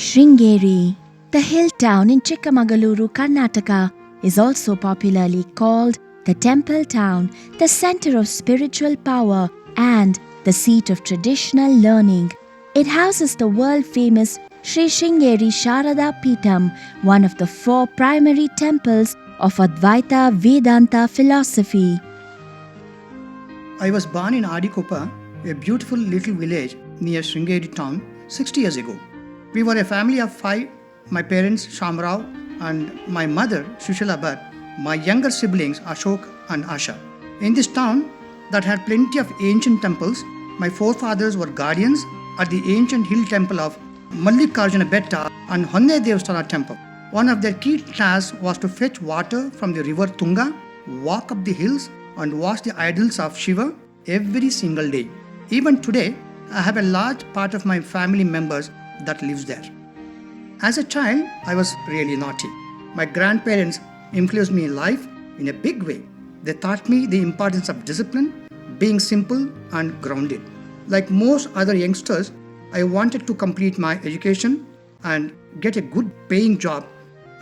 Sringeri, the hill town in Chikmagaluru, Karnataka, is also popularly called the temple town, the center of spiritual power and the seat of traditional learning. It houses the world-famous Sri Sringeri Sharada Peetham, one of the 4 primary temples of Advaita Vedanta philosophy. I was born in Adikopa, a beautiful little village near Sringeri town, 60 years ago. We were a family of 5, my parents Shamrao and my mother Sushila Bhatt, my younger siblings Ashok and Asha. In this town that had plenty of ancient temples, my forefathers were guardians at the ancient hill temple of Mallikarjuna Betta and Honne Devasthana temple. One of their key tasks was to fetch water from the river Tunga, walk up the hills and wash the idols of Shiva every single day. Even today, I have a large part of my family members that lives there. As a child, I was really naughty. My grandparents influenced me in life in a big way. They taught me the importance of discipline, being simple and grounded. Like most other youngsters, I wanted to complete my education and get a good paying job.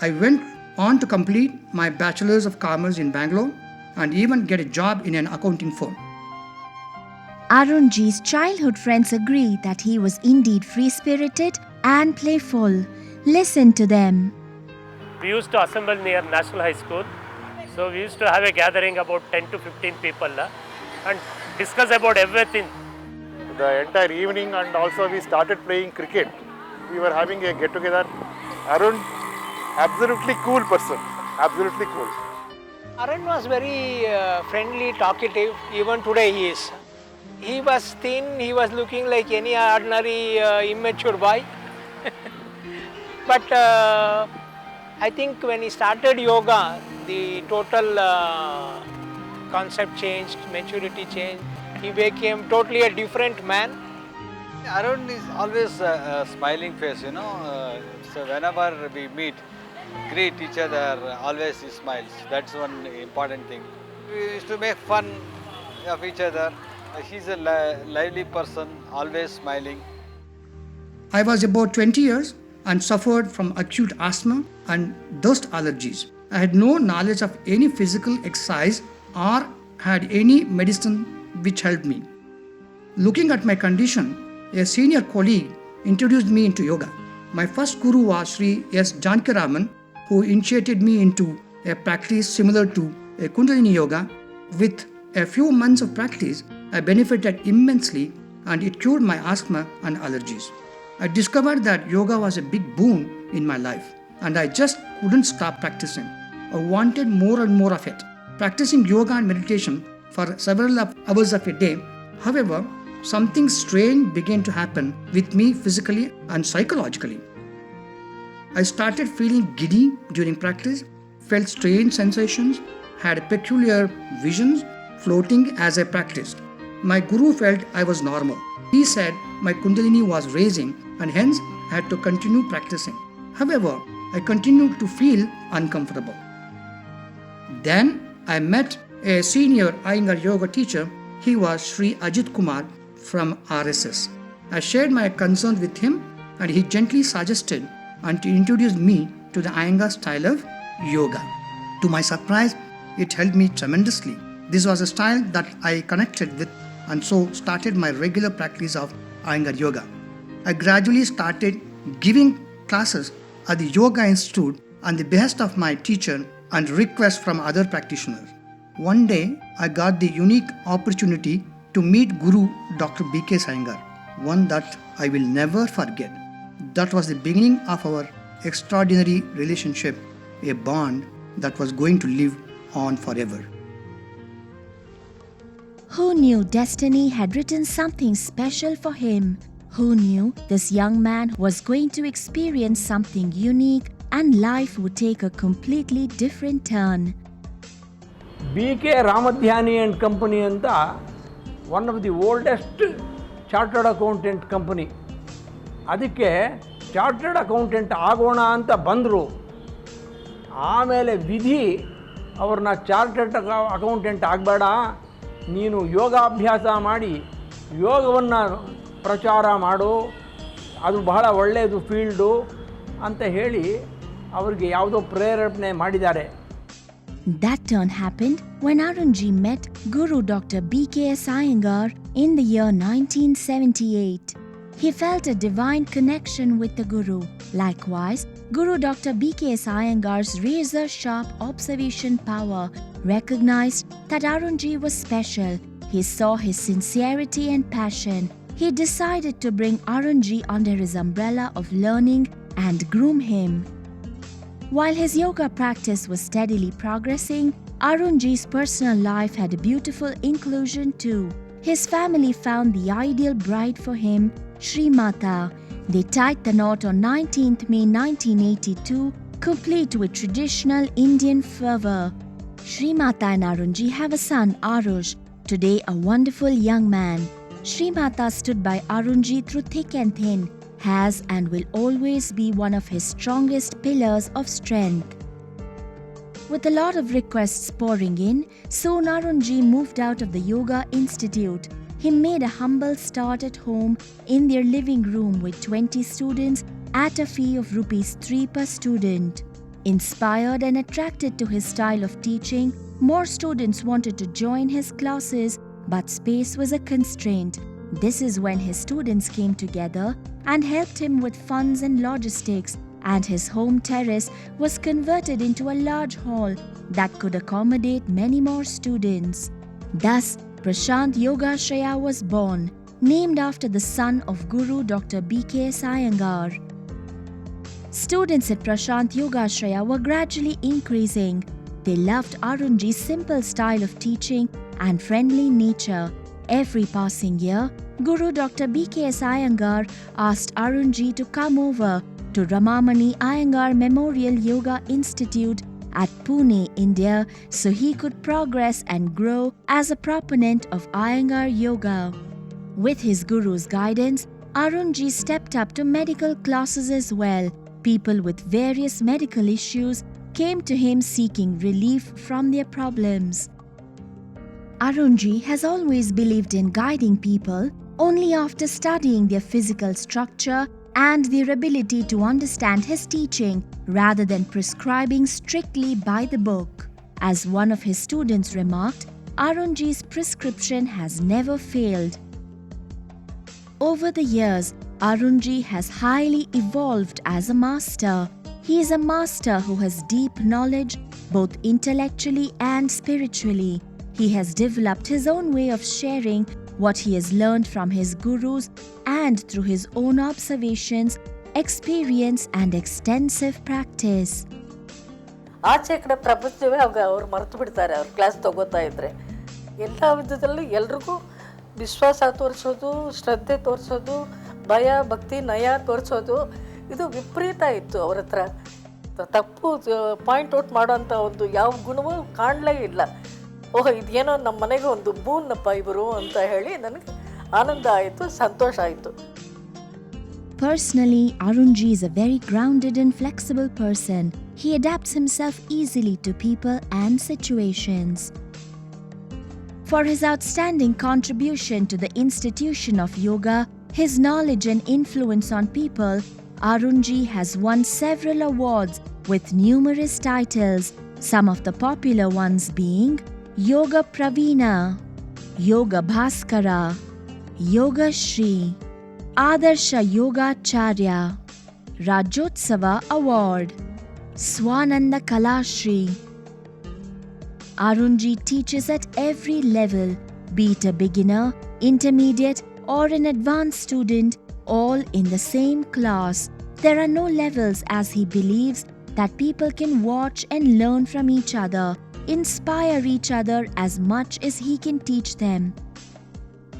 I went on to complete my Bachelor's of Commerce in Bangalore and even get a job in an accounting firm. Arunji's childhood friends agree that he was indeed free-spirited and playful. Listen to them. We used to assemble near National High School. So we used to have a gathering about 10 to 15 people and discuss about everything. The entire evening, and also we started playing cricket. We were having a get together. Arun, absolutely cool person, absolutely cool. Arun was very friendly, talkative. Even today he is. He was thin, he was looking like any ordinary immature boy. But I think when he started yoga, the total concept changed, maturity changed. He became totally a different man. Arun is always a smiling face, so whenever we meet, greet each other, always he smiles. That's one important thing. We used to make fun of each other. He's a lively person, always smiling. I was about 20 years and suffered from acute asthma and dust allergies. I had no knowledge of any physical exercise or had any medicine which helped me. Looking at my condition, a senior colleague introduced me into yoga. My first guru was Sri S. Janakiraman, who initiated me into a practice similar to a Kundalini yoga. With a few months of practice, I benefited immensely and it cured my asthma and allergies. I discovered that yoga was a big boon in my life and I just couldn't stop practicing. I wanted more and more of it. Practicing yoga and meditation for several hours of a day. However, something strange began to happen with me physically and psychologically. I started feeling giddy during practice, felt strange sensations, had peculiar visions floating as I practiced. My guru felt I was normal. He said my Kundalini was raising and hence I had to continue practicing. However, I continued to feel uncomfortable. Then I met a senior Iyengar Yoga teacher. He was Sri Ajit Kumar from RSS. I shared my concerns with him and he gently suggested and introduced me to the Iyengar style of yoga. To my surprise, it helped me tremendously. This was a style that I connected with and so started my regular practice of Iyengar Yoga. I gradually started giving classes at the Yoga Institute on the behest of my teacher and requests from other practitioners. One day, I got the unique opportunity to meet Guru Dr. B.K. Iyengar, one that I will never forget. That was the beginning of our extraordinary relationship, a bond that was going to live on forever. Who knew destiny had written something special for him? Who knew this young man was going to experience something unique and life would take a completely different turn? B.K. Ramadhyani and Company anta one of the oldest chartered accountant company. ಅದಕ್ಕೆ chartered accountant ಆಗೋಣ ಅಂತ ಬಂದರು. ಆಮೇಲೆ ವಿಧಿ ಅವ್ರನ್ನ chartered accountant ಆಗಬೇಡ, ನೀನು ಯೋಗಾಭ್ಯಾಸ ಮಾಡಿ ಯೋಗವನ್ನು ಪ್ರಚಾರ ಮಾಡು, ಅದು ಬಹಳ ಒಳ್ಳೆಯದು ಫೀಲ್ಡು ಅಂತ ಹೇಳಿ ಅವರಿಗೆ ಯಾವುದೋ ಪ್ರೇರಣೆ ಮಾಡಿದ್ದಾರೆ. That turn happened when Arunji met Guru Dr. B.K.S. Iyengar in the year 1978. He felt a divine connection with the Guru. Likewise, Guru Dr. B.K.S. Iyengar's razor-sharp observation power recognized that Arunji was special. He saw his sincerity and passion. He decided to bring Arunji under his umbrella of learning and groom him. While his yoga practice was steadily progressing, Arunji's personal life had a beautiful inclusion too. His family found the ideal bride for him, Sri Mata. They tied the knot on 19th May 1982, complete with traditional Indian fervour. Sri Mata and Arunji have a son, Arush, today a wonderful young man. Sri Mata stood by Arunji through thick and thin, has and will always be one of his strongest pillars of strength. With a lot of requests pouring in, soon Arunji moved out of the Yoga Institute. He made a humble start at home in their living room with 20 students at a fee of ₹3 per student. Inspired and attracted to his style of teaching, more students wanted to join his classes, but space was a constraint. This is when his students came together and helped him with funds and logistics, and his home terrace was converted into a large hall that could accommodate many more students. Thus, Prashant Yogashraya was born, named after the son of Guru Dr. B.K.S. Iyengar. Students at Prashant Yogashraya were gradually increasing. They loved Arunji's simple style of teaching and friendly nature. Every passing year, Guru Dr. B.K.S. Iyengar asked Arunji to come over to Ramamani Iyengar Memorial Yoga Institute at Pune, India, so he could progress and grow as a proponent of Iyengar Yoga. With his Guru's guidance, Arunji stepped up to medical classes as well. People with various medical issues came to him seeking relief from their problems. Arunji has always believed in guiding people only after studying their physical structure and their ability to understand his teaching rather than prescribing strictly by the book. As one of his students remarked, Arunji's prescription has never failed. Over the years, Arunji has highly evolved as a master. He is a master who has deep knowledge both intellectually and spiritually. He has developed his own way of sharing what he has learned from his gurus and through his own observations, experience and extensive practice. ಆಚೆ ಕಡೆ ಪ್ರಪಂಚವೇ ಅವ್ರು ಮರೆತು ಬಿಡ್ತಾರೆ ಅವ್ರು class ತಗೋತಾ ಇದ್ರೆ. ಎಲ್ಲ ವಿಧದಲ್ಲಿ ಎಲ್ರಿಗೂ ವಿಶ್ವಾಸ ತೋರಿಸೋದು, ಶ್ರದ್ಧೆ ತೋರಿಸೋದು, ಭಯ ಭಕ್ತಿ ನಯ ತೋರಿಸೋದು, ಇದು ವಿಪರೀತ ಇತ್ತು ಅವ್ರ ಹತ್ರ. ತಪ್ಪು ಪಾಯಿಂಟ್ ಔಟ್ ಮಾಡೋಂಥ ಒಂದು ಯಾವ ಗುಣವೂ ಕಾಣಲೇ ಇಲ್ಲ. ಓಹ್, ಇದೇನೋ ನಮ್ಮ ಮನೆಗೆ ಒಂದು ಬೂನ್ನಪ್ಪ ಇವರು ಅಂತ ಹೇಳಿ ನನಗೆ ಆನಂದ ಆಯಿತು, ಸಂತೋಷ ಆಯಿತು. Personally, Arunji is a very grounded and flexible person. He adapts himself easily to people and situations. For his outstanding contribution to the institution of yoga, his knowledge and influence on people, Arunji has won several awards with numerous titles, some of the popular ones being Yoga Pravina, Yoga Bhaskara, Yoga Shri, Adarsha Yogacharya, Rajotsava Award, Swananda Kalashri. Arunji teaches at every level, be it a beginner, intermediate or an advanced student, all in the same class. There are no levels as he believes that people can watch and learn from each other, inspire each other as much as he can teach them.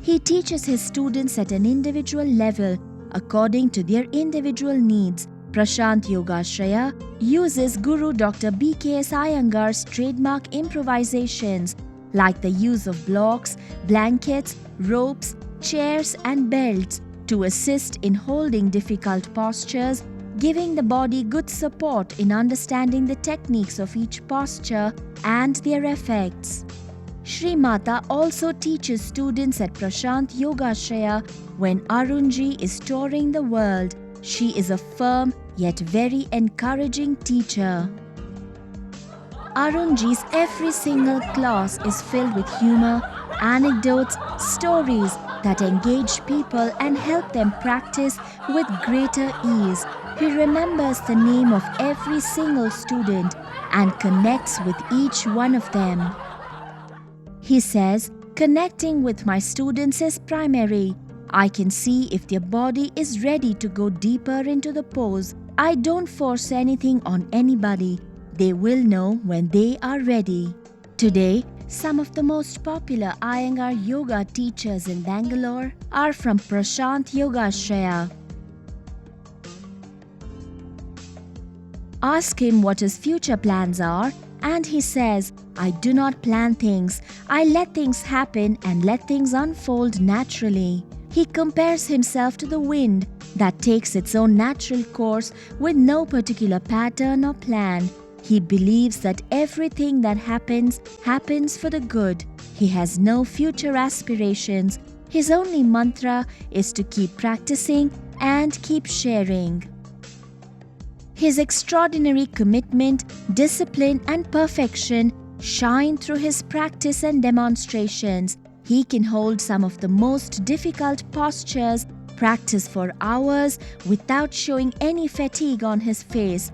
He teaches his students at an individual level according to their individual needs. Prashant Yogashraya uses Guru Dr. B.K.S. Iyengar's trademark improvisations like the use of blocks, blankets, ropes, chairs and belts to assist in holding difficult postures, giving the body good support in understanding the techniques of each posture and their effects. Shri Mata also teaches students at Prashant Yogashraya when Arunji is touring the world. She is a firm yet very encouraging teacher. Arunji's every single class is filled with humor, anecdotes, stories that engage people and help them practice with greater ease. He remembers the name of every single student and connects with each one of them. He says, "Connecting with my students is primary. I can see if their body is ready to go deeper into the pose. I don't force anything on anybody. They will know when they are ready." Today, some of the most popular Iyengar Yoga teachers in Bangalore are from Prashant Yogashraya. Ask him what his future plans are, and he says, "I do not plan things. I let things happen and let things unfold naturally." He compares himself to the wind that takes its own natural course with no particular pattern or plan. He believes that everything that happens for the good. He has no future aspirations. His only mantra is to keep practicing and keep sharing. His extraordinary commitment, discipline, and perfection shine through his practice and demonstrations. He can hold some of the most difficult postures, practice for hours without showing any fatigue on his face.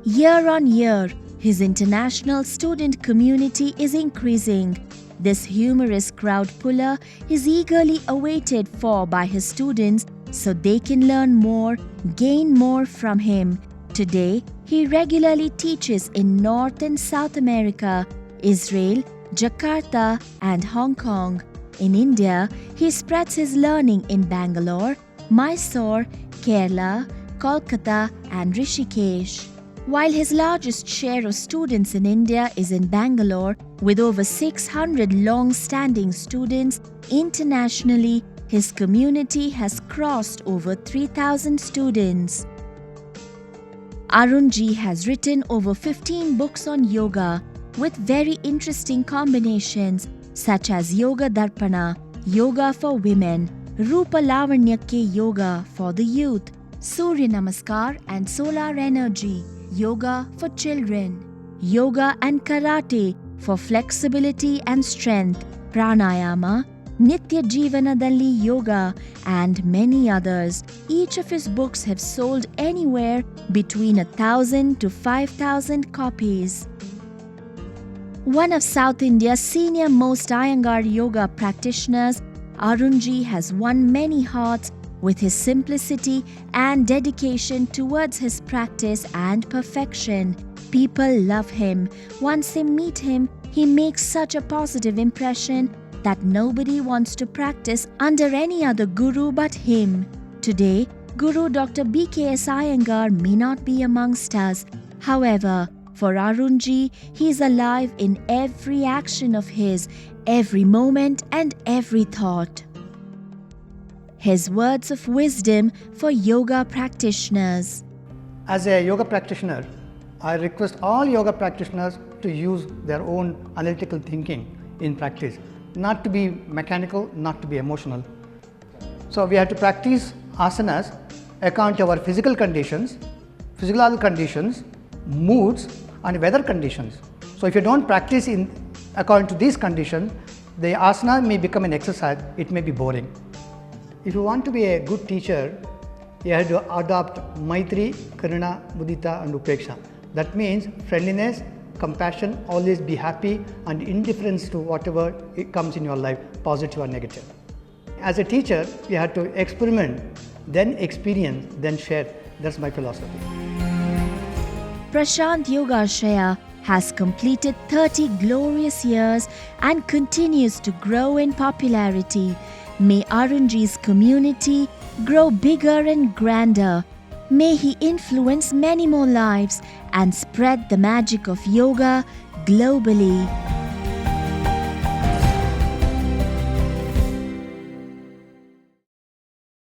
Year on year, his international student community is increasing. This humorous crowd puller is eagerly awaited for by his students so they can learn more, gain more from him. Today, he regularly teaches in North and South America, Israel, Jakarta, and Hong Kong. In India, he spreads his learning in Bangalore, Mysore, Kerala, Kolkata, and Rishikesh. While his largest share of students in India is in Bangalore, with over 600 long-standing students, internationally, his community has crossed over 3,000 students. Arunji has written over 15 books on yoga with very interesting combinations such as Yoga Darpana, Yoga for Women, Rupa Lavanyake Yoga for the youth, Surya Namaskar and Solar Energy, Yoga for children, Yoga and Karate for flexibility and strength, Pranayama, Nitya Jivanadalli Yoga, and many others. Each of his books have sold anywhere between 1,000 to 5,000 copies. One of South India's senior most Iyengar Yoga practitioners, Arunji has won many hearts with his simplicity and dedication towards his practice and perfection. People love him. Once they meet him, he makes such a positive impression that nobody wants to practice under any other guru but him. Today, Guru Dr. B.K.S. Iyengar may not be amongst us. However, for Arunji, he is alive in every action of his, every moment and every thought. His words of wisdom for yoga practitioners. As a yoga practitioner, I request all yoga practitioners to use their own analytical thinking in practice, not to be mechanical, not to be emotional. So we have to practice asanas according to our physical conditions, physiological conditions, moods and weather conditions. So if you don't practice according to these conditions, the asana may become an exercise, it may be boring. If you want to be a good teacher, you have to adopt Maitri, Karuna, Mudita and Upeksha. That means friendliness, compassion, always be happy and indifference to whatever it comes in your life, positive or negative. As a teacher, you have to experiment, then experience, then share. That's my philosophy. Prashant Yogashraya has completed 30 glorious years and continues to grow in popularity. May Arunji's community grow bigger and grander. May he influence many more lives and spread the magic of yoga globally.